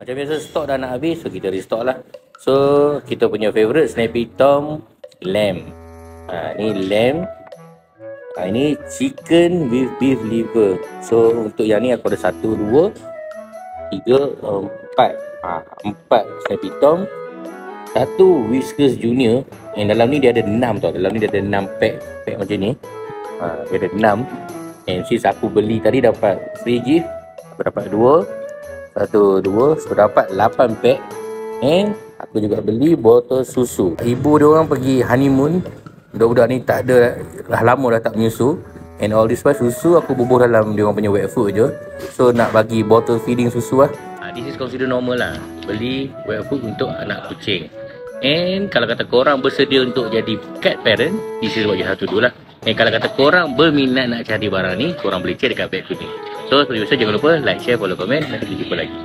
Macam biasa stok dah nak habis, so kita restock lah. So kita punya favourite Snappy Tom lamb. Ni lamb. Ini chicken with beef liver. So untuk yang ni aku ada 1, 2, 3, 4. 4 Snappy Tom, 1 Whiskas Junior. Yang dalam ni dia ada 6 tau. Dalam ni dia ada 6 pack macam ni. Dia ada 6. And since aku beli tadi dapat free gift, aku dapat 2. 1, 2, so dapat 8 pack. And aku juga beli botol susu. Ibu dia orang pergi honeymoon. Budak-budak ni tak ada, dah lama dah tak menyusu. And all this susu aku bubuh dalam dia orang punya wet food je. So nak bagi botol feeding susu lah. This is consider normal lah, beli wet food untuk anak kucing. And kalau kata korang bersedia untuk jadi cat parent, this is what you have to do lah. And kalau kata korang berminat nak cari barang ni, korang boleh check dekat bag tu ni. So seperti biasa, jangan lupa like, share, follow, komen. Nanti kita jumpa lagi.